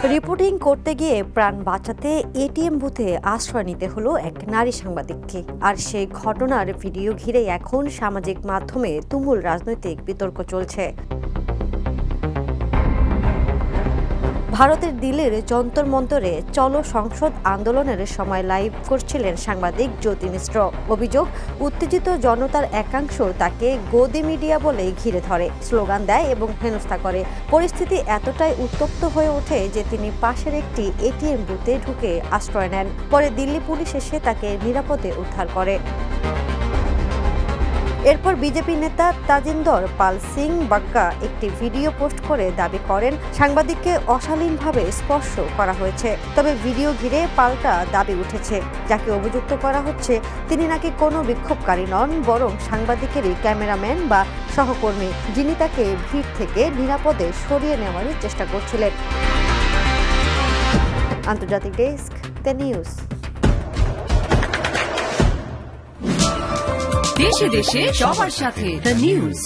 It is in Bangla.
রিপোর্টিং করতে গিয়ে প্রাণ বাঁচাতে এটিএম বুথে আশ্রয় নিতে হলো এক নারী সাংবাদিককে। আর সেই ঘটনার ভিডিও ঘিরে এখন সামাজিক মাধ্যমে তুমুল রাজনৈতিক বিতর্ক চলছে। ভারতের দিল্লির যন্তর মন্তরে চলো সংসদ আন্দোলনের সময় লাইভ করছিলেন সাংবাদিক জ্যোতি মিশ্র। অভিযোগ, উত্তেজিত জনতার একাংশ তাকে গদি মিডিয়া বলে ঘিরে ধরে, স্লোগান দেয় এবং হেনস্থা করে। পরিস্থিতি এতটাই উত্তপ্ত হয়ে ওঠে যে তিনি পাশের একটি এটিএম বুথে ঢুকে আশ্রয় নেন। পরে দিল্লি পুলিশ এসে তাকে নিরাপদে উদ্ধার করে। এরপর বিজেপি নেতা তাজিন্দর পাল সিং বাগ্গা একটি ভিডিও পোস্ট করে দাবি করেন সাংবাদিককে অশালীনভাবে স্পর্শ করা হয়েছে। তবে ভিডিও ঘিরে পাল্টা দাবি উঠেছে, যাকে অভিযুক্ত করা হচ্ছে তিনি নাকি কোনো বিক্ষোভকারী নন, বরং সাংবাদিকেরই ক্যামেরাম্যান বা সহকর্মী, যিনি তাকে ভিড় থেকে নিরাপদে সরিয়ে নেওয়ার চেষ্টা করছিলেন। আন্তর্জাতিক ডেস্ক, দ্য নিউজ। দেশে দেশে সবার সাথে দ্য নিউজ।